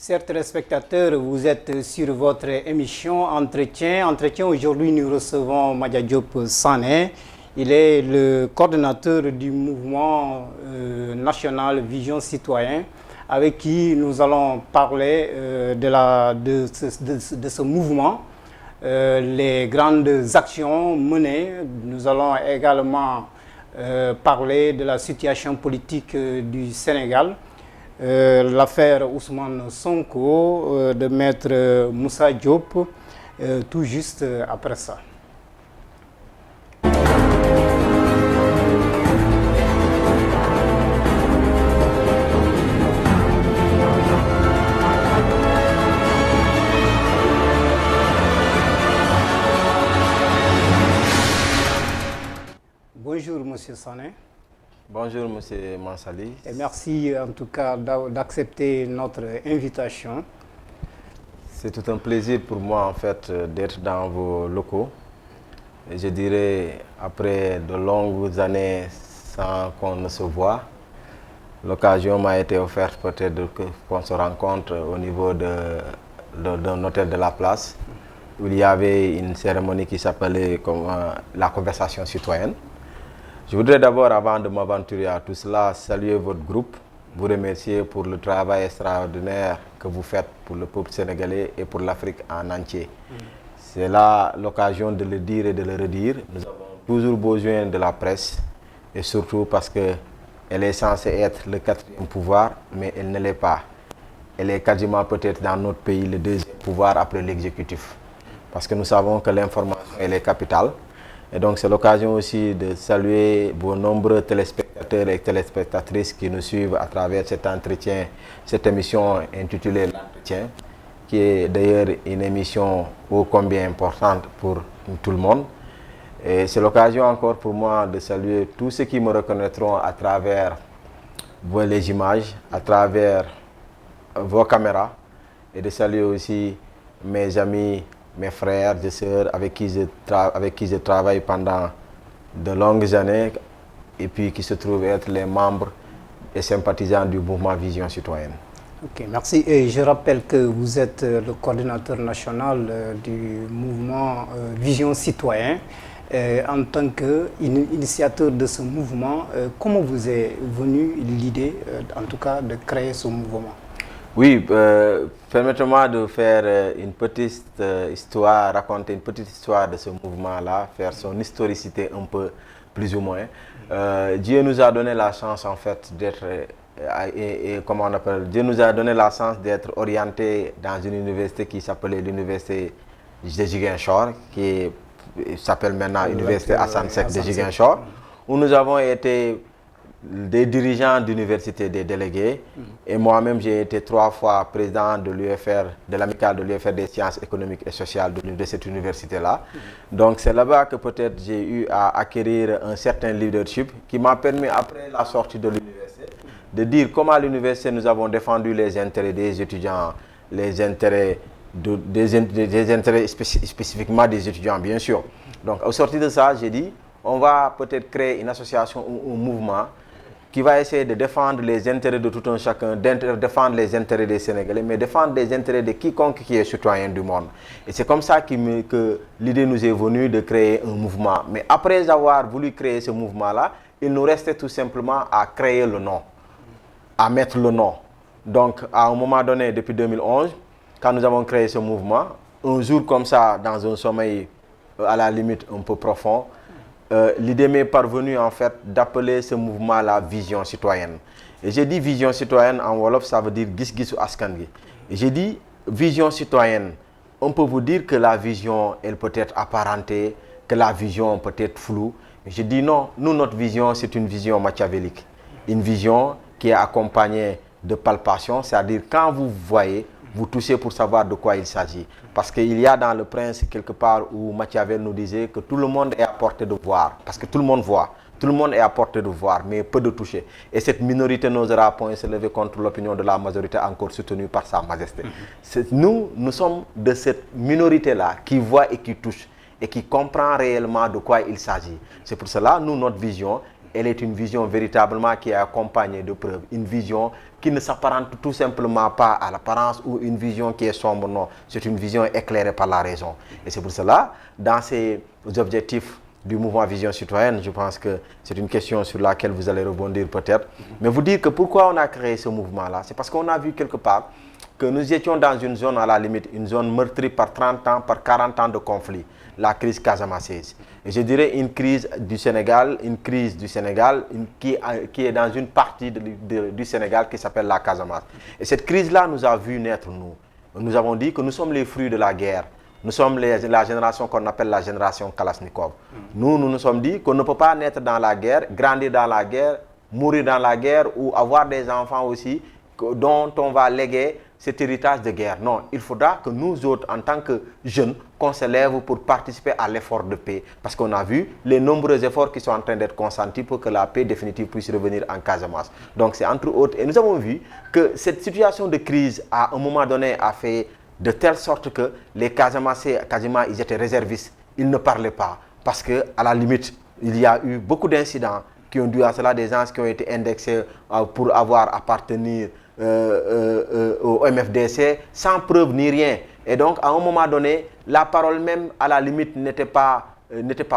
Chers téléspectateurs, vous êtes sur votre émission Entretien. Aujourd'hui, nous recevons Madia Diop Sané. Il est le coordonnateur du mouvement national Vision Citoyen, avec qui nous allons parler de ce mouvement, les grandes actions menées. Nous allons également parler de la situation politique du Sénégal. L'affaire Ousmane Sonko de Maître Moussa Diop, tout juste après ça. Bonjour Monsieur Sané. Bonjour Monsieur Mansali. Et merci en tout cas d'accepter notre invitation. C'est tout un plaisir pour moi en fait d'être dans vos locaux. Et je dirais après de longues années sans qu'on ne se voit, l'occasion m'a été offerte peut-être qu'on se rencontre au niveau d'un hôtel de la place où il y avait une cérémonie qui s'appelait la conversation citoyenne. Je voudrais d'abord, avant de m'aventurer à tout cela, saluer votre groupe, vous remercier pour le travail extraordinaire que vous faites pour le peuple sénégalais et pour l'Afrique en entier. C'est là l'occasion de le dire et de le redire. Nous avons toujours besoin de la presse, et surtout parce qu'elle est censée être le quatrième pouvoir, mais elle ne l'est pas. Elle est quasiment peut-être dans notre pays le deuxième pouvoir après l'exécutif. Parce que nous savons que l'information, elle est capitale. Et donc c'est l'occasion aussi de saluer vos nombreux téléspectateurs et téléspectatrices qui nous suivent à travers cet entretien, cette émission intitulée L'Entretien, qui est d'ailleurs une émission ô combien importante pour tout le monde. Et c'est l'occasion encore pour moi de saluer tous ceux qui me reconnaîtront à travers les images, à travers vos caméras, et de saluer aussi mes amis, mes frères et sœurs avec qui je travaille pendant de longues années et puis qui se trouvent être les membres et sympathisants du mouvement Vision Citoyenne. Ok, merci. Et je rappelle que vous êtes le coordinateur national du mouvement Vision Citoyen. En tant qu'initiateur de ce mouvement, comment vous est venue l'idée, en tout cas, de créer ce mouvement? Oui, permettez-moi de faire une petite histoire, raconter une petite histoire de ce mouvement-là, faire son historicité un peu plus ou moins. Dieu nous a donné la chance en fait d'être, comment on appelle, Dieu nous a donné la chance d'être orienté dans une université qui s'appelait l'université de Ziguinchor, qui s'appelle maintenant l'université Assane Seck de Ziguinchor, où nous avons été des dirigeants d'université, des délégués, et moi-même j'ai été 3 fois président de l'UFR, de l'amicale de l'UFR des sciences économiques et sociales de cette université-là. Donc c'est là-bas que peut-être j'ai eu à acquérir un certain leadership qui m'a permis, après la sortie de l'université, de dire comment à l'université nous avons défendu les intérêts des étudiants, les intérêts, des intérêts spécifiquement des étudiants, bien sûr. Donc au sortir de ça, j'ai dit, on va peut-être créer une association ou un mouvement qui va essayer de défendre les intérêts de tout un chacun, de défendre les intérêts des Sénégalais, mais défendre les intérêts de quiconque qui est citoyen du monde. Et c'est comme ça que l'idée nous est venue de créer un mouvement. Mais après avoir voulu créer ce mouvement-là, il nous restait tout simplement à créer le nom, à mettre le nom. Donc, à un moment donné, depuis 2011, quand nous avons créé ce mouvement, un jour comme ça, dans un sommeil à la limite un peu profond, l'idée m'est parvenue en fait d'appeler ce mouvement la vision citoyenne. Et j'ai dit vision citoyenne en Wolof, ça veut dire gis-gisu askan gi. Et j'ai dit vision citoyenne. On peut vous dire que la vision, elle peut être apparentée, que la vision peut être floue. Mais j'ai dit non, nous notre vision c'est une vision machiavélique. Une vision qui est accompagnée de palpation, c'est-à-dire quand vous voyez, vous touchez pour savoir de quoi il s'agit. Parce qu'il y a dans le Prince quelque part où Machiavel nous disait que tout le monde est à portée de voir. Parce que tout le monde voit. Tout le monde est à portée de voir, mais peu de toucher. Et cette minorité n'osera point se lever contre l'opinion de la majorité encore soutenue par sa majesté. Nous sommes de cette minorité-là qui voit et qui touche et qui comprend réellement de quoi il s'agit. C'est pour cela, nous, notre vision, elle est une vision véritablement qui est accompagnée de preuves. Une vision qui ne s'apparente tout simplement pas à l'apparence ou une vision qui est sombre, non. C'est une vision éclairée par la raison. Et c'est pour cela, dans ces objectifs du mouvement Vision Citoyenne, je pense que c'est une question sur laquelle vous allez rebondir peut-être. Mais vous dire que pourquoi on a créé ce mouvement-là, c'est parce qu'on a vu quelque part que nous étions dans une zone à la limite, une zone meurtrie par 30 ans, par 40 ans de conflit, la crise casamassaise. Et je dirais une crise du Sénégal, qui est dans une partie du Sénégal qui s'appelle la Casamance. Et cette crise-là nous a vu naître, nous. Nous avons dit que nous sommes les fruits de la guerre. Nous sommes la génération qu'on appelle la génération Kalachnikov. Nous nous sommes dit qu'on ne peut pas naître dans la guerre, grandir dans la guerre, mourir dans la guerre ou avoir des enfants aussi dont on va léguer cet héritage de guerre. Non, il faudra que nous autres, en tant que jeunes, qu'on s'élève pour participer à l'effort de paix. Parce qu'on a vu les nombreux efforts qui sont en train d'être consentis pour que la paix définitive puisse revenir en Casamance. Donc c'est entre autres, et nous avons vu que cette situation de crise, à un moment donné, a fait de telle sorte que les Casamassés, quasiment, ils étaient réservistes. Ils ne parlaient pas. Parce qu'à la limite, il y a eu beaucoup d'incidents qui ont dû à cela, des gens qui ont été indexés pour avoir appartenu au MFDC sans preuve ni rien. Et donc, à un moment donné, la parole même, à la limite, n'était pas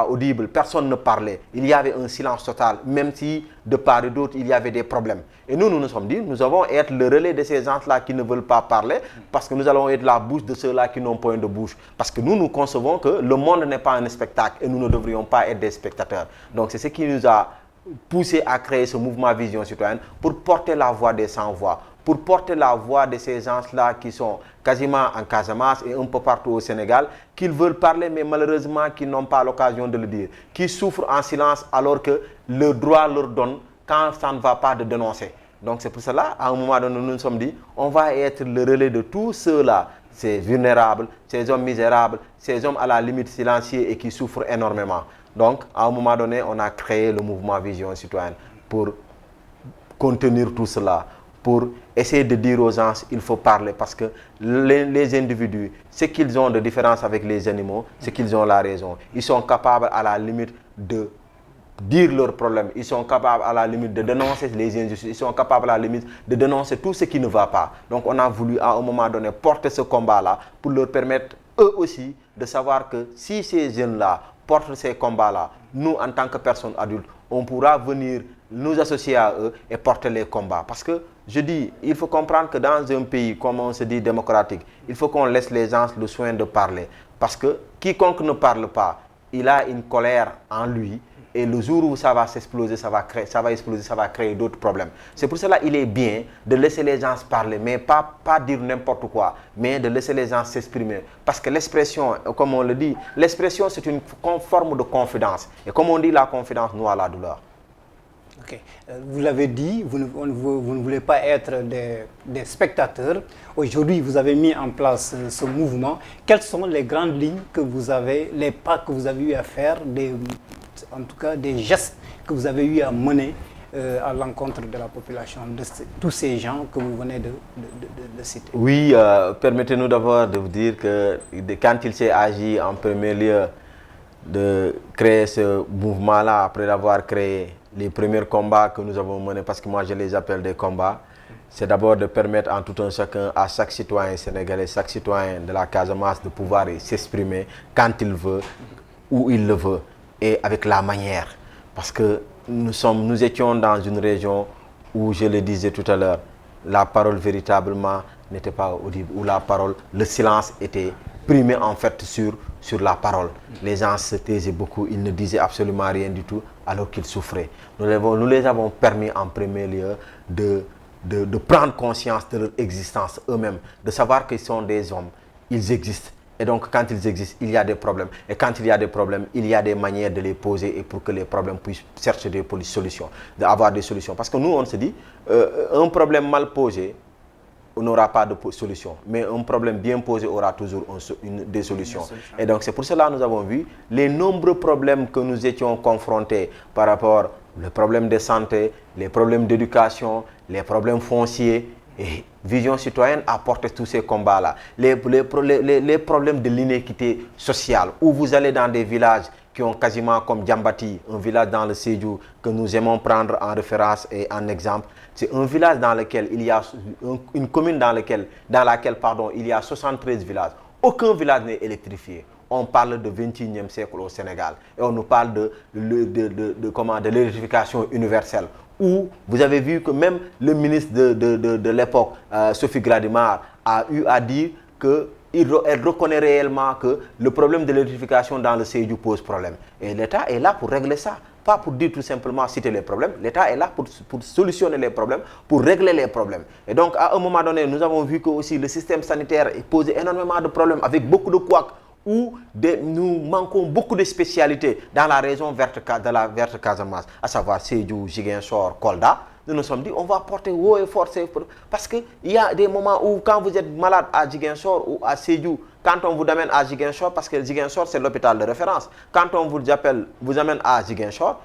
audible. Personne ne parlait. Il y avait un silence total, même si de part et d'autre, il y avait des problèmes. Et nous nous sommes dit, nous allons être le relais de ces gens-là qui ne veulent pas parler, parce que nous allons être la bouche de ceux-là qui n'ont point de bouche. Parce que nous concevons que le monde n'est pas un spectacle et nous ne devrions pas être des spectateurs. Donc, c'est ce qui nous a poussé à créer ce mouvement Vision Citoyenne pour porter la voix des sans-voix, pour porter la voix de ces gens-là qui sont quasiment en Casamance et un peu partout au Sénégal, qu'ils veulent parler mais malheureusement qui n'ont pas l'occasion de le dire, qui souffrent en silence alors que le droit leur donne, quand ça ne va pas, de dénoncer. Donc c'est pour cela, à un moment donné, nous nous sommes dit, on va être le relais de tous ceux-là, ces vulnérables, ces hommes misérables, ces hommes à la limite silencieux et qui souffrent énormément. Donc, à un moment donné, on a créé le mouvement Vision Citoyenne pour contenir tout cela, pour essayer de dire aux gens il faut parler, parce que les individus, ce qu'ils ont de différence avec les animaux, c'est qu'ils ont la raison. Ils sont capables à la limite de dire leurs problèmes, ils sont capables à la limite de dénoncer les injustices, ils sont capables à la limite de dénoncer tout ce qui ne va pas. Donc on a voulu à un moment donné porter ce combat-là pour leur permettre eux aussi de savoir que si ces jeunes-là portent ces combats-là, nous en tant que personnes adultes, on pourra venir nous associer à eux et porter les combats. Parce que je dis, il faut comprendre que dans un pays, comme on se dit, démocratique, il faut qu'on laisse les gens le soin de parler. Parce que quiconque ne parle pas, il a une colère en lui. Et le jour où ça va s'exploser, ça va créer d'autres problèmes. C'est pour cela qu'il est bien de laisser les gens parler, mais pas dire n'importe quoi, mais de laisser les gens s'exprimer. Parce que l'expression, comme on le dit, l'expression c'est une forme de confidence. Et comme on dit, la confidence noie la douleur. Ok. Vous l'avez dit, vous ne voulez pas être des spectateurs. Aujourd'hui, vous avez mis en place ce mouvement. Quelles sont les grandes lignes que vous avez, les pas que vous avez eu à faire, en tout cas des gestes que vous avez eu à mener à l'encontre de la population, de tous ces gens que vous venez de citer? Oui, permettez-nous d'abord de vous dire que quand il s'est agi en premier lieu de créer ce mouvement-là, après avoir créé les premiers combats que nous avons menés, parce que moi je les appelle des combats, c'est d'abord de permettre en tout un chacun, à chaque citoyen sénégalais, chaque citoyen de la Casamance de pouvoir s'exprimer quand il veut, où il le veut, et avec la manière. Parce que nous étions dans une région où, je le disais tout à l'heure, la parole véritablement n'était pas audible, où la parole, le silence était primé en fait sur la parole. Les gens se taisaient beaucoup, ils ne disaient absolument rien du tout alors qu'ils souffraient. Nous les avons permis en premier lieu de prendre conscience de leur existence eux-mêmes, de savoir qu'ils sont des hommes, ils existent. Et donc, quand ils existent, il y a des problèmes. Et quand il y a des problèmes, il y a des manières de les poser et pour que les problèmes puissent chercher des solutions, d'avoir des solutions. Parce que nous, on se dit, un problème mal posé n'aura pas de solution. Mais un problème bien posé aura toujours des solutions. Et donc, c'est pour cela que nous avons vu les nombreux problèmes que nous étions confrontés par rapport aux problèmes de santé, les problèmes d'éducation, les problèmes fonciers. Et Vision Citoyenne a porté tous ces combats-là. Les problèmes de l'inéquité sociale, où vous allez dans des villages qui ont quasiment comme Diambati, un village dans le Sédhiou que nous aimons prendre en référence et en exemple. C'est un village dans lequel il y a une commune dans laquelle il y a 73 villages. Aucun village n'est électrifié. On parle de 21e siècle au Sénégal et on nous parle de l'électrification universelle. Où vous avez vu que même le ministre de l'époque, Sophie Gladimar, a eu à dire qu'elle reconnaît réellement que le problème de l'électrification dans le Sédhiou pose problème. Et l'État est là pour régler ça. Pas pour dire tout simplement citer les problèmes. L'État est là pour solutionner les problèmes, pour régler les problèmes. Et donc, à un moment donné, nous avons vu que aussi le système sanitaire posait énormément de problèmes avec beaucoup de couacs, où nous manquons beaucoup de spécialités dans la région de la verte Casamance, à savoir Sédhiou, Ziguinchor, Kolda. Nous nous sommes dit, on va porter haut et fort, parce qu'il y a des moments où quand vous êtes malade à Ziguinchor ou à Sédhiou, quand on vous amène à Ziguinchor, parce que Ziguinchor c'est l'hôpital de référence, quand on vous amène à Ziguinchor,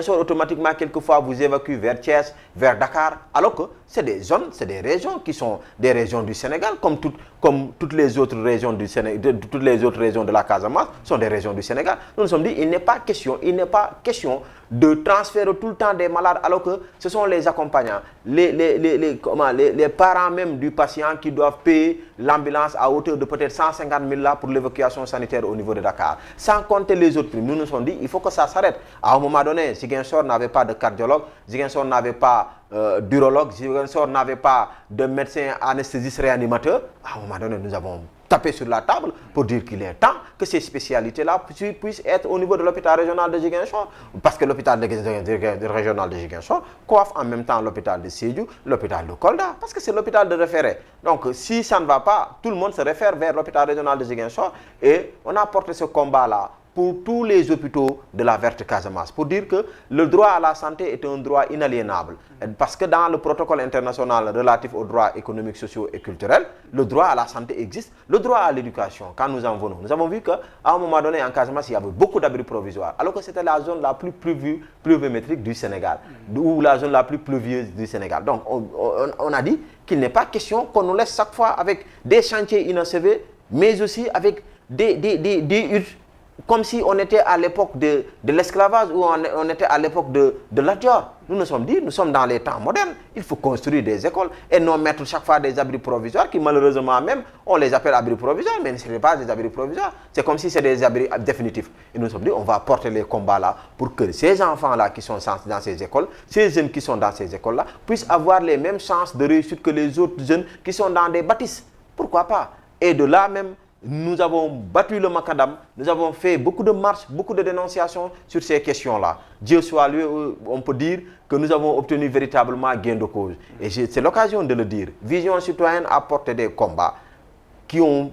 automatiquement quelquefois vous évacue vers Thiès, vers Dakar, alors que c'est des zones, c'est des régions qui sont des régions du Sénégal, comme toutes les autres régions du Sénégal, toutes les autres régions de la Casamance sont des régions du Sénégal. Nous nous sommes dit, il n'est pas question de transférer tout le temps des malades, alors que ce sont les accompagnants, les parents même du patient qui doivent payer l'ambulance à hauteur de peut-être 150 000 là pour l'évacuation sanitaire au niveau de Dakar. Sans compter les autres primes. Nous nous sommes dit, il faut que ça s'arrête. À un moment donné, Ziguinchor n'avait pas de cardiologue, Ziguinchor n'avait pas d'urologue, Ziguinchor n'avait pas de médecin anesthésiste réanimateur. À un moment donné, nous avons tapé sur la table pour dire qu'il est temps que ces spécialités-là puissent être au niveau de l'hôpital régional de Ziguinchor. Parce que l'hôpital régional de Ziguinchor coiffe en même temps l'hôpital de Sédhiou, l'hôpital de Kolda, parce que c'est l'hôpital de référé. Donc si ça ne va pas, tout le monde se réfère vers l'hôpital régional de Ziguinchor et on a porté ce combat-là pour tous les hôpitaux de la verte Casamance, pour dire que le droit à la santé est un droit inaliénable. Parce que dans le protocole international relatif aux droits économiques, sociaux et culturels, le droit à la santé existe, le droit à l'éducation. Quand nous en venons, nous avons vu qu'à un moment donné, en Casamance, il y avait beaucoup d'abris provisoires, alors que c'était la zone la plus pluviométrique du Sénégal, ou la zone la plus pluvieuse du Sénégal. Donc, on a dit qu'il n'est pas question qu'on nous laisse chaque fois avec des chantiers inachevés, mais aussi avec des huttes, comme si on était à l'époque de l'esclavage ou on était à l'époque de l'Adjor. Nous nous sommes dit, nous sommes dans les temps modernes. Il faut construire des écoles et non mettre chaque fois des abris provisoires qui malheureusement même, on les appelle abris provisoires, mais ce n'est pas des abris provisoires. C'est comme si c'était des abris définitifs. Et nous nous sommes dit, on va porter les combats là pour que ces enfants-là qui sont dans ces écoles, ces jeunes qui sont dans ces écoles-là, puissent avoir les mêmes chances de réussite que les autres jeunes qui sont dans des bâtisses. Pourquoi pas? Et de là même, nous avons battu le macadam, nous avons fait beaucoup de marches, beaucoup de dénonciations sur ces questions-là. Dieu soit loué, on peut dire que nous avons obtenu véritablement gain de cause. Et c'est l'occasion de le dire. Vision citoyenne a porté des combats qui ont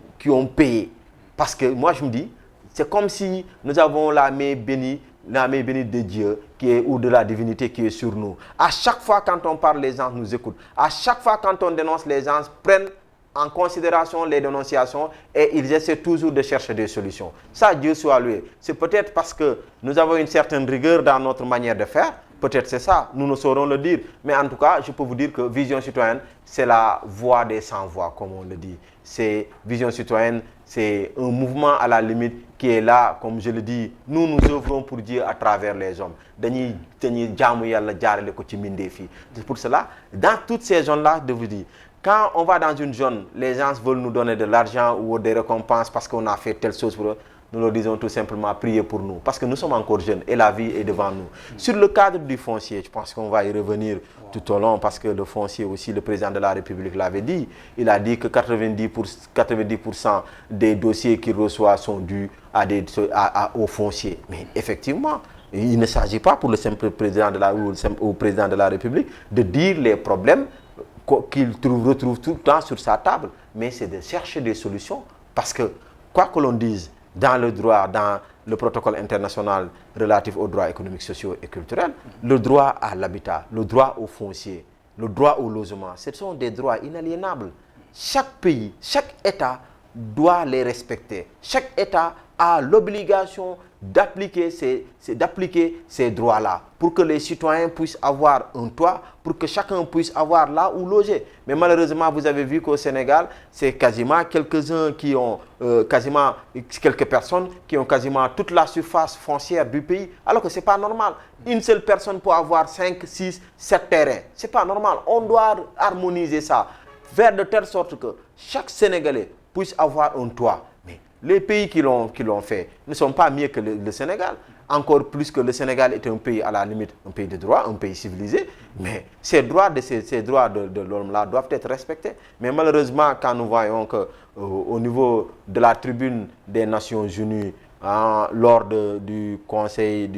payé. Parce que moi je me dis, c'est comme si nous avons la main bénie de Dieu ou de la divinité qui est sur nous. À chaque fois quand on parle, les gens nous écoutent. À chaque fois quand on dénonce, les gens prennent en considération les dénonciations et ils essaient toujours de chercher des solutions. Ça, Dieu soit loué. C'est peut-être parce que nous avons une certaine rigueur dans notre manière de faire. Peut-être c'est ça, nous ne saurons le dire. Mais en tout cas, je peux vous dire que Vision Citoyenne, c'est la voix des sans-voix, comme on le dit. C'est Vision Citoyenne, c'est un mouvement à la limite qui est là, comme je le dis, nous œuvrons pour Dieu à travers les hommes. C'est pour cela, dans toutes ces zones-là, de vous dire, quand on va dans une zone, les gens veulent nous donner de l'argent ou des récompenses parce qu'on a fait telle chose pour eux. Nous leur disons tout simplement, priez pour nous. Parce que nous sommes encore jeunes et la vie est devant nous. Sur le cadre du foncier, je pense qu'on va y revenir tout au long parce que le foncier aussi, le président de la République l'avait dit. Il a dit que 90% des dossiers qu'il reçoit sont dus au foncier. Mais effectivement, il ne s'agit pas pour le simple président ou président de la République de dire les problèmes qu'il retrouve tout le temps sur sa table, mais c'est de chercher des solutions, parce que, quoi que l'on dise, dans le droit, dans le protocole international relatif aux droits économiques, sociaux et culturels, le droit à l'habitat, le droit au foncier, le droit au logement, ce sont des droits inaliénables. Chaque pays, chaque État doit les respecter. Chaque État a l'obligation d'appliquer ces droits-là pour que les citoyens puissent avoir un toit, pour que chacun puisse avoir là où loger. Mais malheureusement, vous avez vu qu'au Sénégal, c'est quasiment quelques-uns qui ont, quelques personnes qui ont quasiment toute la surface foncière du pays, alors que ce n'est pas normal. Une seule personne peut avoir 5, 6, 7 terrains. Ce n'est pas normal. On doit harmoniser ça, faire de telle sorte que chaque Sénégalais puisse avoir un toit. Mais les pays qui l'ont fait ne sont pas mieux que le Sénégal. Encore plus que le Sénégal est un pays, à la limite, un pays de droit, un pays civilisé. Mais ces droits de l'homme-là doivent être respectés. Mais malheureusement, quand nous voyons qu'au niveau de la tribune des Nations Unies, lors du Conseil,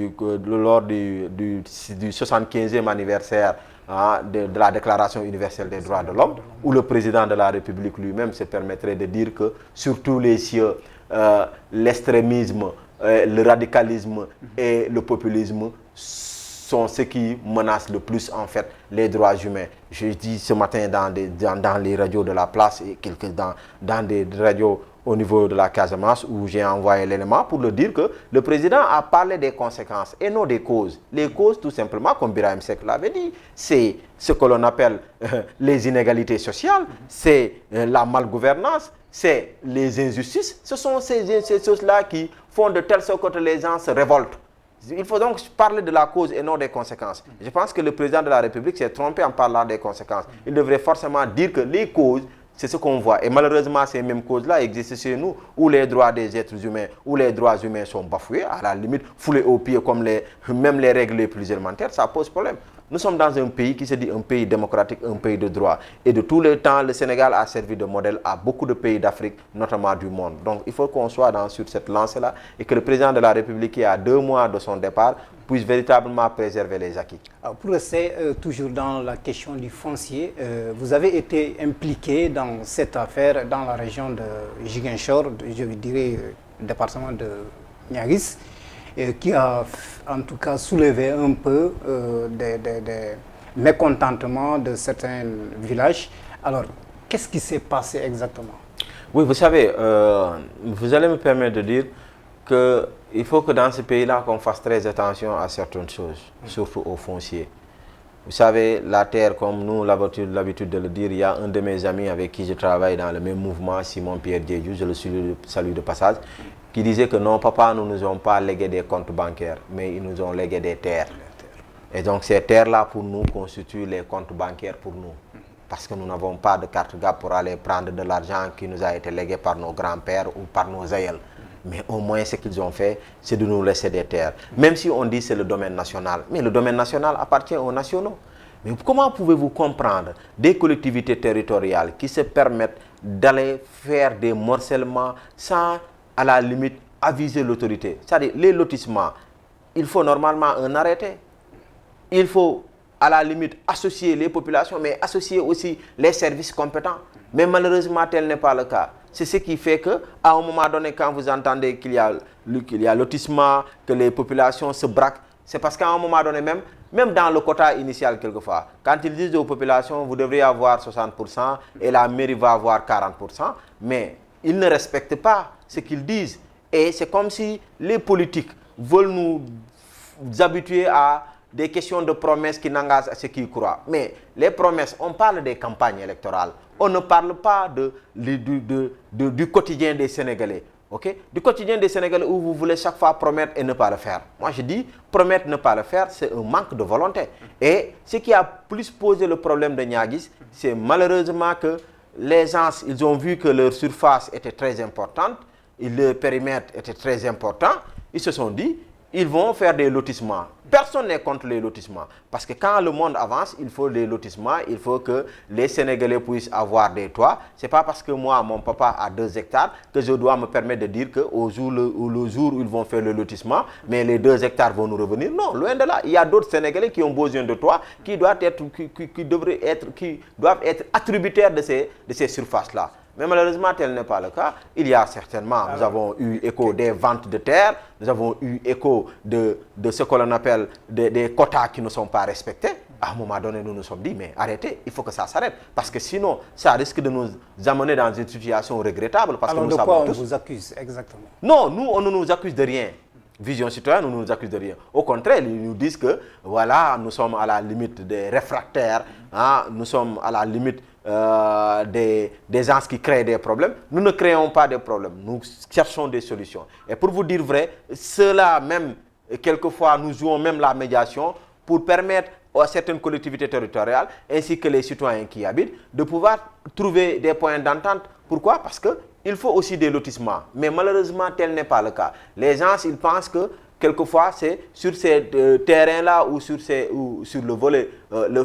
lors du 75e anniversaire de la Déclaration universelle des droits de l'homme, où le président de la République lui-même se permettrait de dire que sur tous les cieux, l'extrémisme, le radicalisme et le populisme sont ceux qui menacent le plus en fait les droits humains. Je dis ce matin dans les radios de la place et dans des radios au niveau de la Casamance où j'ai envoyé l'élément pour le dire que le président a parlé des conséquences et non des causes. Les causes, tout simplement, comme Birahim Seck l'avait dit, c'est ce que l'on appelle les inégalités sociales, c'est la malgouvernance, c'est les injustices. Ce sont ces choses-là qui font de telle sorte que les gens se révoltent. Il faut donc parler de la cause et non des conséquences. Je pense que le président de la République s'est trompé en parlant des conséquences. Il devrait forcément dire que les causes, c'est ce qu'on voit. Et malheureusement, ces mêmes causes-là existent chez nous, où les droits des êtres humains, où les droits humains sont bafoués, à la limite, foulés aux pieds, comme même les règles les plus élémentaires, ça pose problème. Nous sommes dans un pays qui se dit un pays démocratique, un pays de droit. Et de tous les temps, le Sénégal a servi de modèle à beaucoup de pays d'Afrique, notamment du monde. Donc il faut qu'on soit sur cette lancée-là et que le président de la République, qui est à 2 mois de son départ, puisse véritablement préserver les acquis. Alors, pour rester toujours dans la question du foncier, vous avez été impliqué dans cette affaire dans la région de Ziguinchor, je dirais le département de Niaguis, qui a en tout cas soulevé un peu des mécontentements de certains villages. Alors, qu'est-ce qui s'est passé exactement? Oui, vous savez, vous allez me permettre de dire qu'il faut que dans ce pays-là, qu'on fasse très attention à certaines choses, surtout au foncier. Vous savez, la terre, comme nous l'habitude de le dire, il y a un de mes amis avec qui je travaille dans le même mouvement, Simon Pierre Diédiou, je le salue de passage, qui disait que non, papa, nous ne nous ont pas légué des comptes bancaires, mais ils nous ont légué des terres. Et donc ces terres-là, pour nous, constituent les comptes bancaires pour nous. Parce que nous n'avons pas de carte GAB pour aller prendre de l'argent qui nous a été légué par nos grands-pères ou par nos aïeuls. Mais au moins, ce qu'ils ont fait, c'est de nous laisser des terres. Même si on dit que c'est le domaine national. Mais le domaine national appartient aux nationaux. Mais comment pouvez-vous comprendre des collectivités territoriales qui se permettent d'aller faire des morcellements sans, à la limite, aviser l'autorité? C'est-à-dire, les lotissements, il faut normalement un arrêté. Il faut, à la limite, associer les populations, mais associer aussi les services compétents. Mais malheureusement, tel n'est pas le cas. C'est ce qui fait qu'à un moment donné, quand vous entendez qu'il y a lotissement, que les populations se braquent, c'est parce qu'à un moment donné, même dans le quota initial quelquefois, quand ils disent aux populations, vous devriez avoir 60% et la mairie va avoir 40%, mais ils ne respectent pas ce qu'ils disent. Et c'est comme si les politiques veulent nous habituer à des questions de promesses qui n'engagent à ceux qui y croient. Mais les promesses, on parle des campagnes électorales. On ne parle pas du quotidien des Sénégalais. Okay? Du quotidien des Sénégalais où vous voulez chaque fois promettre et ne pas le faire. Moi, je dis, promettre et ne pas le faire, c'est un manque de volonté. Et ce qui a plus posé le problème de Niaguis, c'est malheureusement que les gens, ils ont vu que leur surface était très importante, leur périmètre était très important, ils se sont dit, ils vont faire des lotissements. Personne n'est contre les lotissements. Parce que quand le monde avance, il faut des lotissements, il faut que les Sénégalais puissent avoir des toits. Ce n'est pas parce que moi, mon papa a 2 hectares, que je dois me permettre de dire qu'au jour où ils vont faire le lotissement, mais les 2 hectares vont nous revenir. Non, loin de là. Il y a d'autres Sénégalais qui ont besoin de toits, qui doivent être attributaires de ces surfaces-là. Mais malheureusement, tel n'est pas le cas. Il y a certainement, nous avons eu écho des ventes de terre, nous avons eu écho de ce que l'on appelle des quotas qui ne sont pas respectés. À un moment donné, nous nous sommes dit, mais arrêtez, il faut que ça s'arrête. Parce que sinon, ça risque de nous amener dans une situation regrettable. Parce alors que nous de quoi savons on tous... vous accuse exactement? Non, nous, on ne nous accuse de rien. Vision citoyenne, nous ne nous accusent de rien. Au contraire, ils nous disent que voilà, nous sommes à la limite des réfractaires, hein, nous sommes à la limite des gens qui créent des problèmes. Nous ne créons pas des problèmes, nous cherchons des solutions. Et pour vous dire vrai, cela même, quelquefois, nous jouons même la médiation pour permettre à certaines collectivités territoriales, ainsi que les citoyens qui y habitent, de pouvoir trouver des points d'entente. Pourquoi? Parce qu'il faut aussi des lotissements. Mais malheureusement, tel n'est pas le cas. Les gens, ils pensent que quelquefois, c'est sur ces terrains-là ou sur le volet,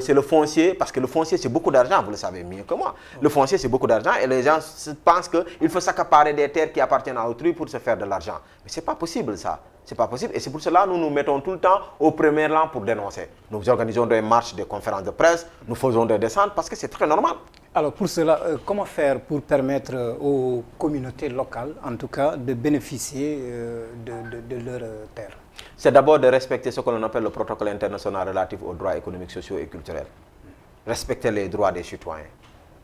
c'est le foncier, parce que le foncier, c'est beaucoup d'argent, vous le savez mieux que moi. Le foncier, c'est beaucoup d'argent et les gens pensent qu'il faut s'accaparer des terres qui appartiennent à autrui pour se faire de l'argent. Mais ce n'est pas possible, ça. C'est pas possible et c'est pour cela que nous nous mettons tout le temps au premier rang pour dénoncer. Nous organisons des marches, des conférences de presse, nous faisons des descentes parce que c'est très normal. Alors pour cela, comment faire pour permettre aux communautés locales, en tout cas, de bénéficier de leurs terres? C'est d'abord de respecter ce que l'on appelle le protocole international relatif aux droits économiques, sociaux et culturels. Respecter les droits des citoyens.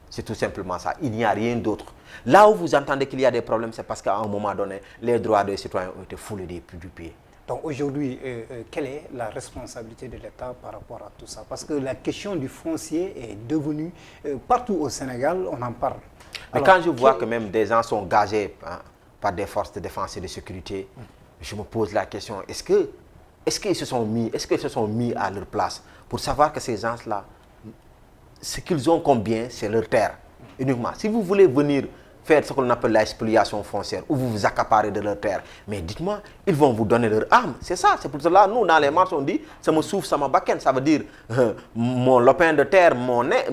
C'est tout simplement ça. Il n'y a rien d'autre. Là où vous entendez qu'il y a des problèmes, c'est parce qu'à un moment donné, les droits des citoyens ont été foulés du pied. Donc aujourd'hui, quelle est la responsabilité de l'État par rapport à tout ça? Parce que la question du foncier est devenue, partout au Sénégal, on en parle. Mais alors, quand je vois que même des gens sont gazés par des forces de défense et de sécurité, je me pose la question, est-ce qu'ils se sont mis à leur place pour savoir que ces gens-là, ce qu'ils ont comme bien, c'est leur terre, uniquement. Si vous voulez venir faire ce qu'on appelle la spoliation foncière, ou vous vous accaparez de leur terre, mais dites-moi, ils vont vous donner leur âme. C'est ça, c'est pour cela, nous, dans les marches, on dit, ça me souffle, ça me bakken, ça veut dire, mon lopin de terre, mon nez,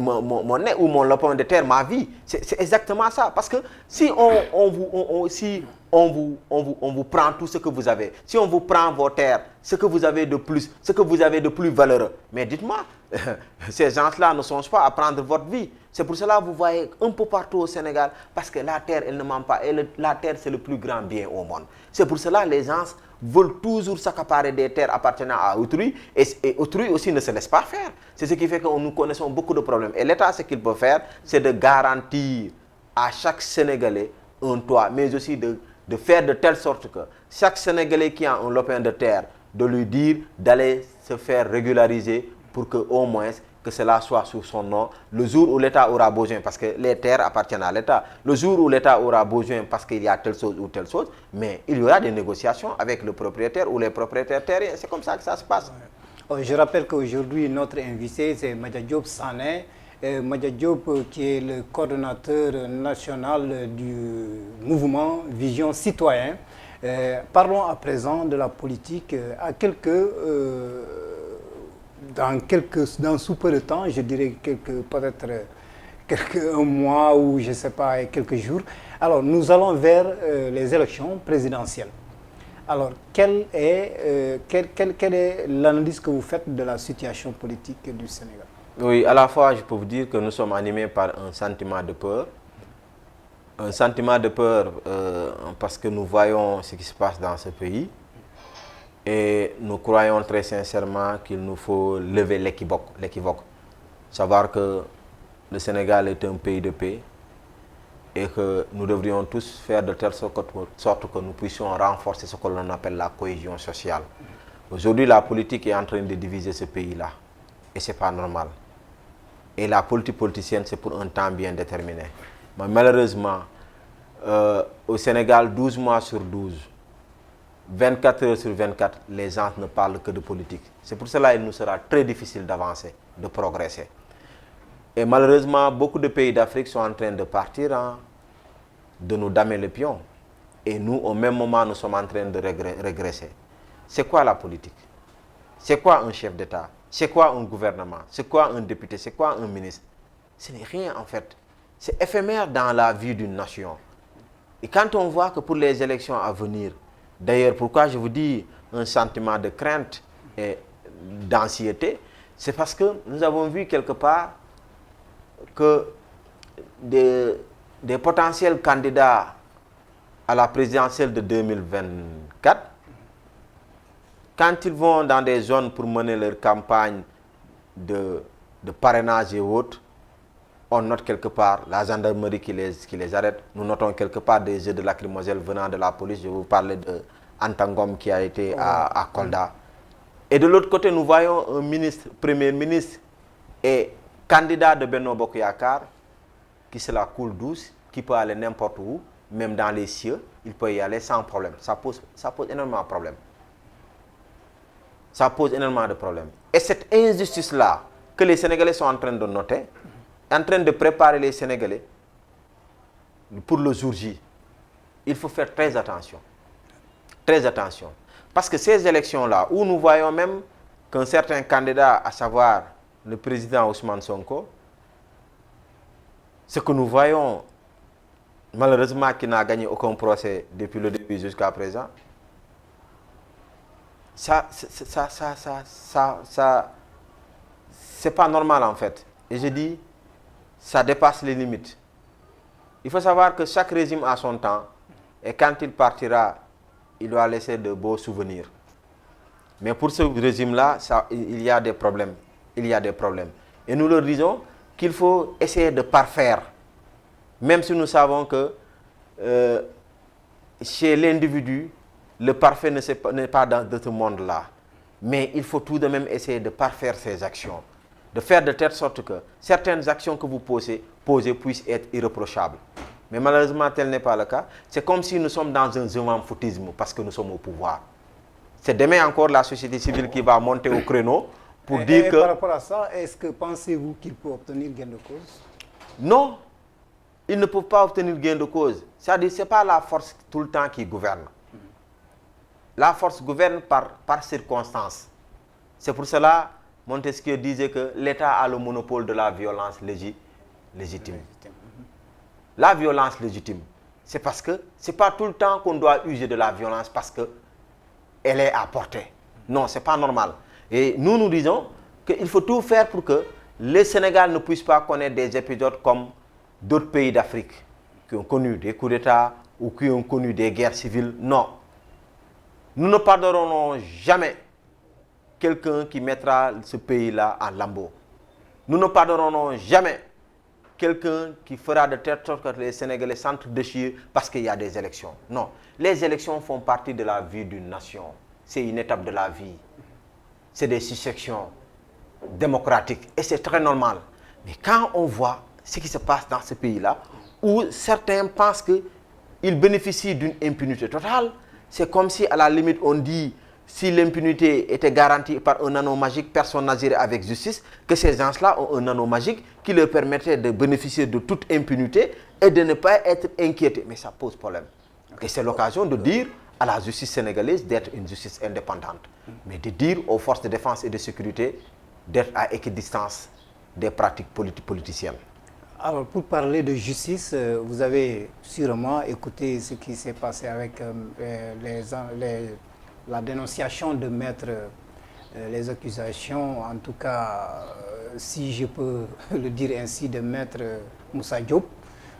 ou mon lopin de terre, ma vie. C'est exactement ça, parce que si on vous prend tout ce que vous avez, si on vous prend vos terres, ce que vous avez de plus, ce que vous avez de plus valeureux, mais dites-moi, ces gens-là ne songent pas à prendre votre vie. C'est pour cela que vous voyez un peu partout au Sénégal, parce que la terre, elle ne ment pas. Et la terre, c'est le plus grand bien au monde. C'est pour cela que les gens veulent toujours s'accaparer des terres appartenant à autrui, et autrui aussi ne se laisse pas faire. C'est ce qui fait que nous connaissons beaucoup de problèmes. Et l'État, ce qu'il peut faire, c'est de garantir à chaque Sénégalais un toit, mais aussi de faire de telle sorte que chaque Sénégalais qui a un lopin de terre, de lui dire d'aller se faire régulariser pour que au moins que cela soit sous son nom, le jour où l'État aura besoin, parce que les terres appartiennent à l'État, le jour où l'État aura besoin parce qu'il y a telle chose ou telle chose, mais il y aura des négociations avec le propriétaire ou les propriétaires terriens. C'est comme ça que ça se passe. Je rappelle qu'aujourd'hui, notre invité, c'est Madia Diop Sané. Madia Diop, qui est le coordonnateur national du mouvement Vision Citoyen. Parlons à présent de la politique. Dans sous peu de temps, je dirais peut-être un mois ou je ne sais pas, quelques jours. Alors, nous allons vers les élections présidentielles. Alors, quelle est l'analyse que vous faites de la situation politique du Sénégal? Oui, à la fois, je peux vous dire que nous sommes animés par un sentiment de peur. Un sentiment de peur parce que nous voyons ce qui se passe dans ce pays. Et nous croyons très sincèrement qu'il nous faut lever l'équivoque. Savoir que le Sénégal est un pays de paix et que nous devrions tous faire de telle sorte que nous puissions renforcer ce que l'on appelle la cohésion sociale. Aujourd'hui, la politique est en train de diviser ce pays-là. Et ce n'est pas normal. Et la politique politicienne, c'est pour un temps bien déterminé. Mais malheureusement, au Sénégal, 12 mois sur 12, 24 heures sur 24, les gens ne parlent que de politique. C'est pour cela qu'il nous sera très difficile d'avancer, de progresser. Et malheureusement, beaucoup de pays d'Afrique sont en train de partir, de nous damer le pion. Et nous, au même moment, nous sommes en train de régresser. C'est quoi la politique? C'est quoi un chef d'État? C'est quoi un gouvernement? C'est quoi un député? C'est quoi un ministre? Ce n'est rien en fait. C'est éphémère dans la vie d'une nation. Et quand on voit que pour les élections à venir, d'ailleurs, pourquoi je vous dis un sentiment de crainte et d'anxiété, c'est parce que nous avons vu quelque part que des potentiels candidats à la présidentielle de 2024, quand ils vont dans des zones pour mener leur campagne de parrainage et autres, on note quelque part la gendarmerie qui les arrête. Nous notons quelque part des jeux de lacrymogène venant de la police. Je vous parlais de Antangom qui a été à Kolda. Et de l'autre côté, nous voyons un ministre, premier ministre et candidat de Benno Bokk Yakaar qui se la coule douce, qui peut aller n'importe où, même dans les cieux, il peut y aller sans problème. Ça pose énormément de problèmes. Ça pose énormément de problèmes. Et cette injustice-là, que les Sénégalais sont en train de noter, en train de préparer les Sénégalais pour le jour J, il faut faire très attention. Très attention. Parce que ces élections-là, où nous voyons même qu'un certain candidat, à savoir le président Ousmane Sonko, ce que nous voyons, malheureusement, qui n'a gagné aucun procès depuis le début jusqu'à présent, ça c'est pas normal en fait. Et je dis, ça dépasse les limites. Il faut savoir que chaque régime a son temps, et quand il partira, il doit laisser de beaux souvenirs. Mais pour ce régime-là, il y a des problèmes. Il y a des problèmes. Et nous leur disons qu'il faut essayer de parfaire. Même si nous savons que chez l'individu, le parfait n'est pas dans ce monde-là. Mais il faut tout de même essayer de parfaire ses actions. De faire de telle sorte que certaines actions que vous posez puissent être irréprochables. Mais malheureusement, tel n'est pas le cas. C'est comme si nous sommes dans un foutisme parce que nous sommes au pouvoir. C'est demain encore la société civile qui va monter au créneau pour dire que... Par rapport à ça, est-ce que pensez-vous qu'il peut obtenir gain de cause? Non, ils ne peuvent pas obtenir gain de cause. C'est-à-dire que ce n'est pas la force tout le temps qui gouverne. La force gouverne par circonstance. C'est pour cela, Montesquieu disait que l'État a le monopole de la violence légitime. La violence légitime, c'est parce que ce n'est pas tout le temps qu'on doit user de la violence parce qu'elle est à portée. Non, ce n'est pas normal. Et nous disons qu'il faut tout faire pour que le Sénégal ne puisse pas connaître des épisodes comme d'autres pays d'Afrique qui ont connu des coups d'État ou qui ont connu des guerres civiles. Non. Nous ne pardonnerons jamais quelqu'un qui mettra ce pays-là en lambeaux. Nous ne pardonnerons jamais quelqu'un qui fera de telle sorte que les Sénégalais s'entre-déchirent parce qu'il y a des élections. Non. Les élections font partie de la vie d'une nation. C'est une étape de la vie. C'est des successions démocratiques. Et c'est très normal. Mais quand on voit ce qui se passe dans ce pays-là, où certains pensent qu'ils bénéficient d'une impunité totale, c'est comme si, à la limite, on dit, si l'impunité était garantie par un anneau magique, personne n'agirait avec justice, que ces gens-là ont un anneau magique qui leur permettrait de bénéficier de toute impunité et de ne pas être inquiétés. Mais ça pose problème. Et c'est l'occasion de dire à la justice sénégalaise d'être une justice indépendante, mais de dire aux forces de défense et de sécurité d'être à équidistance des pratiques politiciennes. Alors, pour parler de justice, vous avez sûrement écouté ce qui s'est passé avec la dénonciation de Maître, les accusations, en tout cas, si je peux le dire ainsi, de Maître Moussa Diop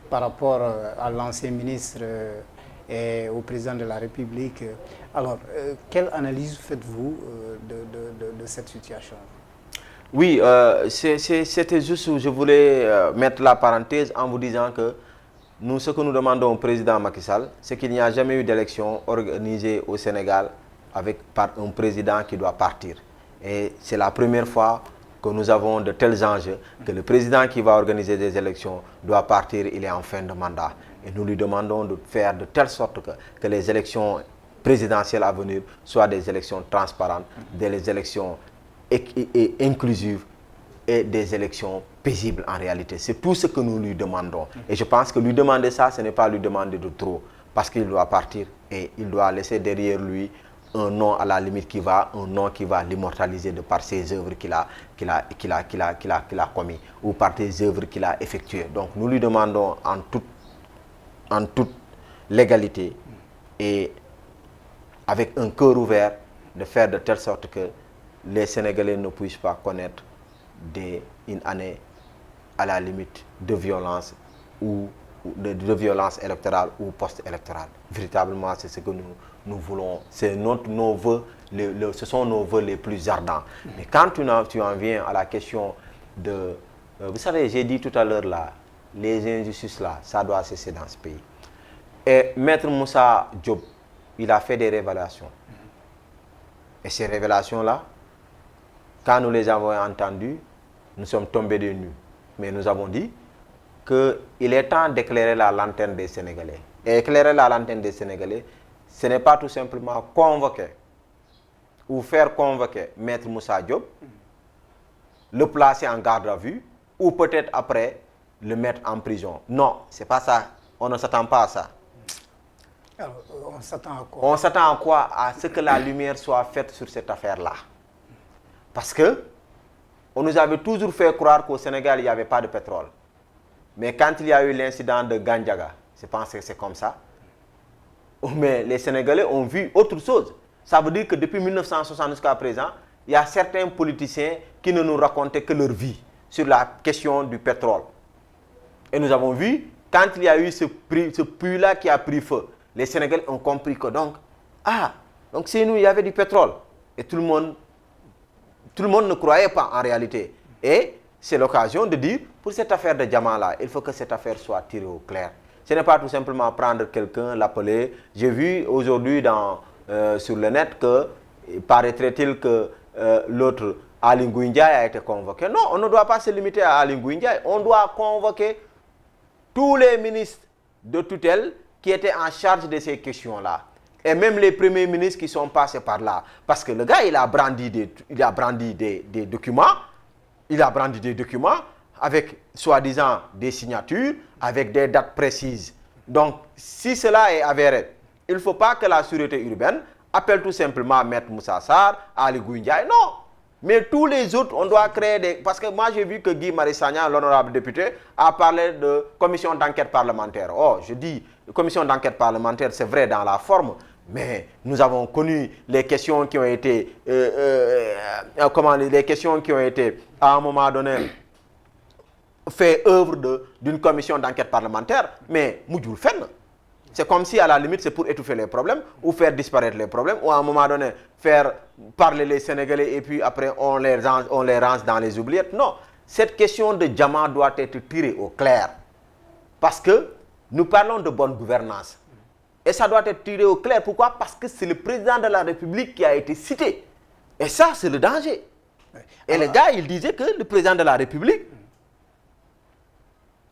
par rapport à l'ancien ministre et au président de la République. Alors, quelle analyse faites-vous de cette situation? Oui, c'était juste où je voulais mettre la parenthèse en vous disant que nous, ce que nous demandons au président Macky Sall, c'est qu'il n'y a jamais eu d'élection organisée au Sénégal par un président qui doit partir. Et c'est la première fois que nous avons de tels enjeux, que le président qui va organiser des élections doit partir, il est en fin de mandat. Et nous lui demandons de faire de telle sorte que les élections présidentielles à venir soient des élections transparentes, des élections inclusives et des élections paisibles en réalité. C'est tout ce que nous lui demandons. Et je pense que lui demander ça, ce n'est pas lui demander de trop, parce qu'il doit partir et il doit laisser derrière lui un nom à la limite un nom qui va l'immortaliser de par ses œuvres qu'il a commis ou par des œuvres qu'il a effectuées. Donc nous lui demandons en toute légalité et avec un cœur ouvert de faire de telle sorte que les Sénégalais ne puissent pas connaître une année à la limite de violence ou de violence électorale ou post-électorale. Véritablement, c'est ce que nous voulons. C'est nos vœux, ce sont nos vœux les plus ardents. Mais quand tu en viens à la question de... vous savez, j'ai dit tout à l'heure là, les injustices là, ça doit cesser dans ce pays. Et Maître Moussa Diop, il a fait des révélations. Et ces révélations-là, quand nous les avons entendues, nous sommes tombés des nues. Mais nous avons dit qu'il est temps d'éclairer la lanterne des Sénégalais. Et éclairer la lanterne des Sénégalais, ce n'est pas tout simplement convoquer ou faire convoquer Maître Moussa Diop, le placer en garde à vue, ou peut-être après le mettre en prison. Non, c'est pas ça. On ne s'attend pas à ça. Alors, on s'attend à quoi? On s'attend à quoi? À ce que la lumière soit faite sur cette affaire-là. Parce que on nous avait toujours fait croire qu'au Sénégal, il n'y avait pas de pétrole. Mais quand il y a eu l'incident de Gandiaga, je pense que c'est comme ça. Mais les Sénégalais ont vu autre chose. Ça veut dire que depuis 1960 jusqu'à présent, il y a certains politiciens qui ne nous racontaient que leur vie sur la question du pétrole. Et nous avons vu, quand il y a eu ce puits-là qui a pris feu, les Sénégalais ont compris que donc c'est nous, il y avait du pétrole. Et tout le monde ne croyait pas en réalité. Et c'est l'occasion de dire, pour cette affaire de diamant-là, il faut que cette affaire soit tirée au clair. Ce n'est pas tout simplement prendre quelqu'un, l'appeler. J'ai vu aujourd'hui sur le net que, paraîtrait-il que l'autre, Ali Ngouille Ndiaye, a été convoqué. Non, on ne doit pas se limiter à Ali Ngouille Ndiaye. On doit convoquer tous les ministres de tutelle qui étaient en charge de ces questions-là. Et même les premiers ministres qui sont passés par là. Parce que le gars, il a brandi des documents. Il a brandi des documents avec, soi-disant, des signatures, avec des dates précises. Donc, si cela est avéré, il ne faut pas que la sûreté urbaine appelle tout simplement Maître Moussa Sarr, Ali Ngouille Ndiaye. Non! Mais tous les autres, on doit créer des... Parce que moi, j'ai vu que Guy Marius Sagna, l'honorable député, a parlé de commission d'enquête parlementaire. Oh, je dis, commission d'enquête parlementaire, c'est vrai dans la forme, mais nous avons connu les questions qui ont été... les questions qui ont été, à un moment donné, fait œuvre d'une commission d'enquête parlementaire, mais Moudjoul Fenn. C'est comme si, à la limite, c'est pour étouffer les problèmes ou faire disparaître les problèmes ou à un moment donné, faire parler les Sénégalais et puis après, on les range dans les oubliettes. Non, cette question de diamant doit être tirée au clair. Parce que nous parlons de bonne gouvernance. Et ça doit être tiré au clair. Pourquoi? Parce que c'est le président de la République qui a été cité. Et ça, c'est le danger. Et le gars, il disait que le président de la République,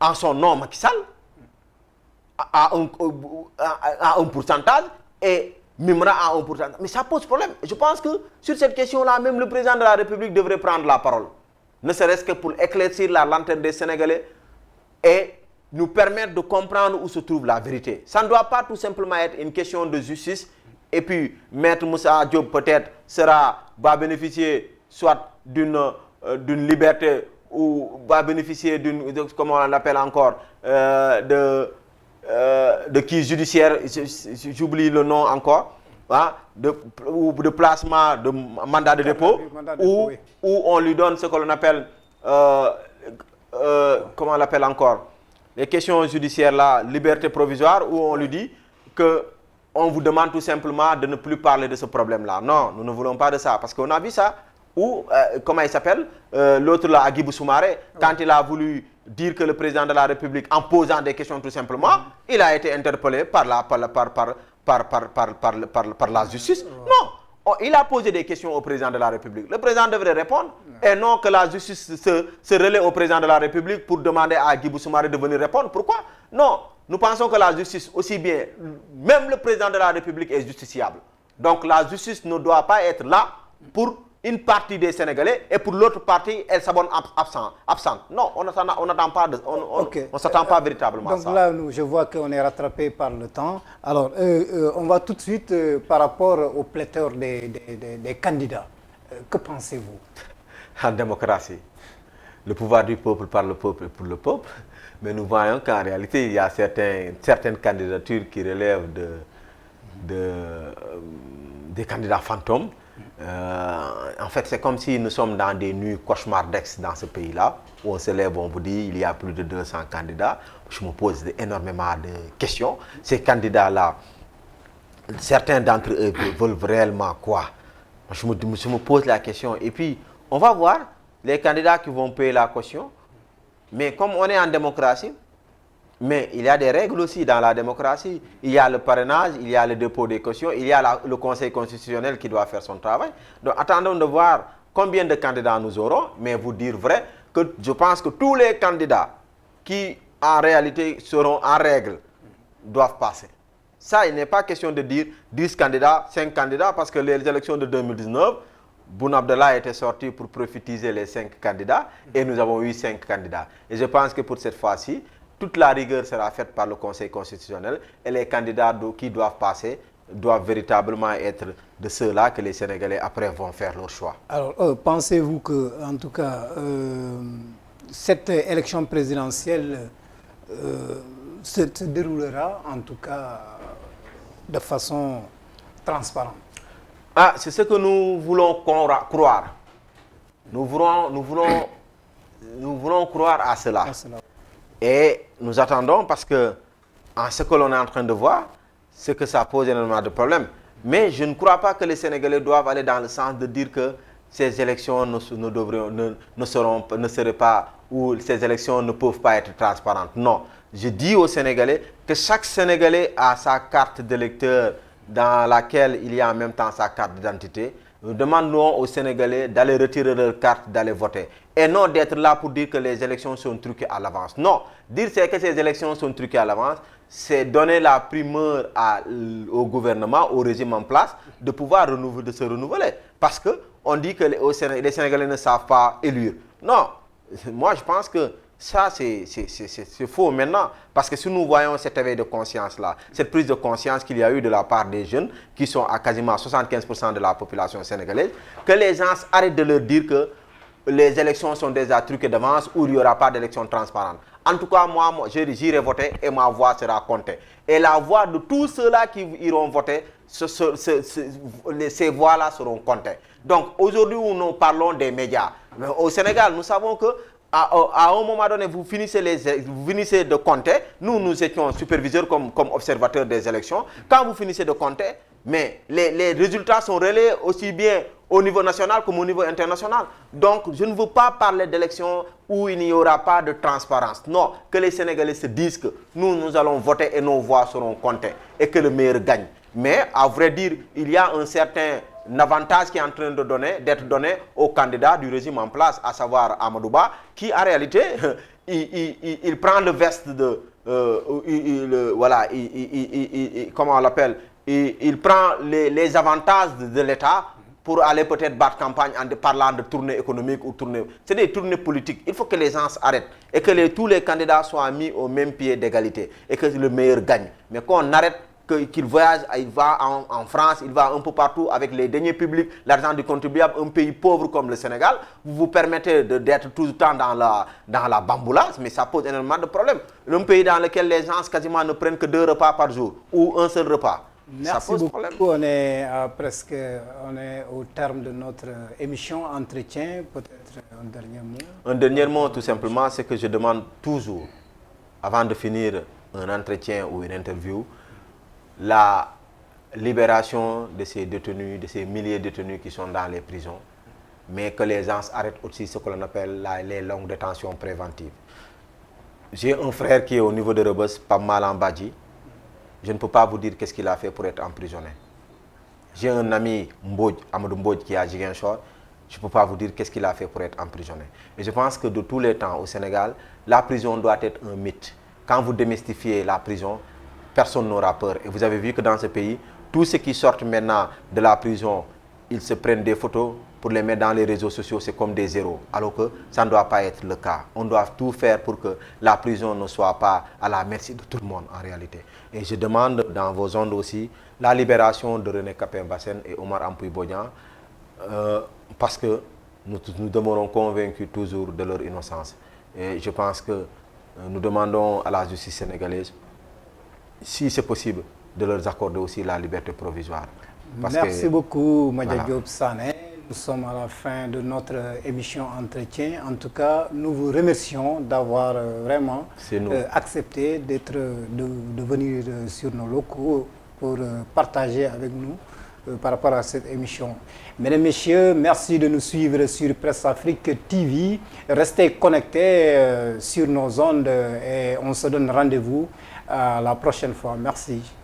en son nom, Macky Sall, à un pourcentage et Mimra à un pourcentage. Mais ça pose problème. Je pense que sur cette question-là, même le président de la République devrait prendre la parole. Ne serait-ce que pour éclaircir la lanterne des Sénégalais et nous permettre de comprendre où se trouve la vérité. Ça ne doit pas tout simplement être une question de justice et puis Maître Moussa Diop peut-être va bénéficier soit d'une liberté ou va bénéficier comment on l'appelle encore, de qui judiciaire, j'oublie le nom encore, hein, de placement de mandat de dépôt, où on lui donne ce que l'on appelle, comment on l'appelle encore, les questions judiciaires là, liberté provisoire, où on lui dit que on vous demande tout simplement de ne plus parler de ce problème-là. Non, nous ne voulons pas de ça, parce qu'on a vu ça, ou, comment il s'appelle, l'autre là, Agibou Soumaré, quand il a voulu dire que le président de la République, en posant des questions tout simplement, il a été interpellé par la justice. Non, il a posé des questions au président de la République. Le président devrait répondre, et non que la justice se relaie au président de la République pour demander à Agibou Soumaré de venir répondre. Pourquoi? Non, nous pensons que la justice, aussi bien, même le président de la République est justiciable. Donc la justice ne doit pas être là pour une partie des Sénégalais et pour l'autre partie, elle s'abonne absente. Non, on n'attend pas, on s'attend pas véritablement donc ça. Donc là, je vois qu'on est rattrapé par le temps. Alors, on va tout de suite par rapport au pléthore des candidats. Que pensez-vous? En démocratie, le pouvoir du peuple par le peuple et pour le peuple. Mais nous voyons qu'en réalité, il y a certaines candidatures qui relèvent des candidats fantômes. En fait, c'est comme si nous sommes dans des nuits cauchemardesques dans ce pays-là, où on se lève, on vous dit il y a plus de 200 candidats. Je me pose énormément de questions. Ces candidats-là, certains d'entre eux veulent réellement quoi? Je me pose la question. Et puis, on va voir les candidats qui vont payer la caution. Mais comme on est en démocratie, Mais il y a des règles aussi dans la démocratie. Il y a le parrainage, il y a le dépôt des cautions, il y a le Conseil constitutionnel qui doit faire son travail. Donc attendons de voir combien de candidats nous aurons, mais vous dire vrai que je pense que tous les candidats qui en réalité seront en règle doivent passer. Ça, il n'est pas question de dire 10 candidats, 5 candidats, parce que les élections de 2019, Boun Abdallah était sorti pour prophétiser les 5 candidats et nous avons eu 5 candidats. Et je pense que pour cette fois-ci, toute la rigueur sera faite par le Conseil constitutionnel et les candidats qui doivent passer doivent véritablement être de ceux-là que les Sénégalais après vont faire leur choix. Alors, pensez-vous que, en tout cas, cette élection présidentielle se déroulera, en tout cas, de façon transparente? Ah, c'est ce que nous voulons croire. Nous voulons croire à cela. Et nous attendons parce que, en ce que l'on est en train de voir, c'est que ça pose énormément de problèmes. Mais je ne crois pas que les Sénégalais doivent aller dans le sens de dire que ces élections ne seraient pas, ou ces élections ne peuvent pas être transparentes. Non. Je dis aux Sénégalais que chaque Sénégalais a sa carte d'électeur dans laquelle il y a en même temps sa carte d'identité. Nous demandons aux Sénégalais d'aller retirer leur carte, d'aller voter. Et non d'être là pour dire que les élections sont truquées à l'avance. Non, dire que ces élections sont truquées à l'avance, c'est donner la primeur au gouvernement, au régime en place, de pouvoir de se renouveler. Parce qu'on dit que les Sénégalais ne savent pas élire. Non, moi je pense que ça c'est faux maintenant. Parce que si nous voyons cet éveil de conscience-là, cette prise de conscience qu'il y a eu de la part des jeunes, qui sont à quasiment 75% de la population sénégalaise, que les gens arrêtent de leur dire que les élections sont déjà truquées d'avance ou il n'y aura pas d'élections transparentes. En tout cas, moi j'irai voter et ma voix sera comptée. Et la voix de tous ceux-là qui iront voter, ces voix-là seront comptées. Donc aujourd'hui où nous parlons des médias, mais au Sénégal, nous savons que à un moment donné, vous finissez de compter. Nous étions superviseurs comme observateurs des élections. Quand vous finissez de compter, mais les résultats sont relayés aussi bien au niveau national comme au niveau international. Donc, je ne veux pas parler d'élections où il n'y aura pas de transparence. Non, que les Sénégalais se disent que nous allons voter et nos voix seront comptées et que le meilleur gagne. Mais, à vrai dire, il y a un certain avantage qui est en train d'être donné au candidat du régime en place, à savoir Amadouba, qui en réalité, il prend le veste de... comment on l'appelle, il prend les avantages de l'État pour aller peut-être battre campagne en parlant de tournée économique ou tournée... C'est des tournées politiques. Il faut que les gens arrêtent et que tous les candidats soient mis au même pied d'égalité et que le meilleur gagne. Mais qu'on arrête qu'il voyage, il va en France, il va un peu partout avec les deniers publics, l'argent du contribuable, un pays pauvre comme le Sénégal, vous vous permettez d'être tout le temps dans la bamboulasse, mais ça pose énormément de problèmes. Un pays dans lequel les gens quasiment ne prennent que 2 repas par jour ou un seul repas. Merci ça pose beaucoup. Problème. On est au terme de notre émission Entretien. Peut-être un dernier mot. Un dernier mot, tout simplement, c'est que je demande toujours, avant de finir un entretien ou une interview, la libération de ces détenus, de ces milliers de détenus qui sont dans les prisons, mais que les gens arrêtent aussi ce que l'on appelle les longues détentions préventives. J'ai un frère qui est au niveau de Rebeuss, Pammalan Badji. Je ne peux pas vous dire qu'est-ce qu'il a fait pour être emprisonné. J'ai un ami, Amadou Mbodj, qui est à Ziguinchor. Je ne peux pas vous dire qu'est-ce qu'il a fait pour être emprisonné. Et je pense que de tous les temps au Sénégal, la prison doit être un mythe. Quand vous démystifiez la prison, personne n'aura peur. Et vous avez vu que dans ce pays, tous ceux qui sortent maintenant de la prison, ils se prennent des photos pour les mettre dans les réseaux sociaux, c'est comme des héros. Alors que ça ne doit pas être le cas. On doit tout faire pour que la prison ne soit pas à la merci de tout le monde en réalité. Et je demande dans vos ondes aussi la libération de René Capain Bassène et Omar Ampoui Bodian parce que nous demeurons convaincus toujours de leur innocence. Et je pense que nous demandons à la justice sénégalaise, si c'est possible, de leur accorder aussi la liberté provisoire. Merci beaucoup, Madia Diop Sané. Nous sommes à la fin de notre émission Entretien. En tout cas, nous vous remercions d'avoir vraiment accepté de venir sur nos locaux pour partager avec nous par rapport à cette émission. Mesdames, Messieurs, merci de nous suivre sur Presse Afrique TV. Restez connectés sur nos ondes et on se donne rendez-vous la prochaine fois. Merci.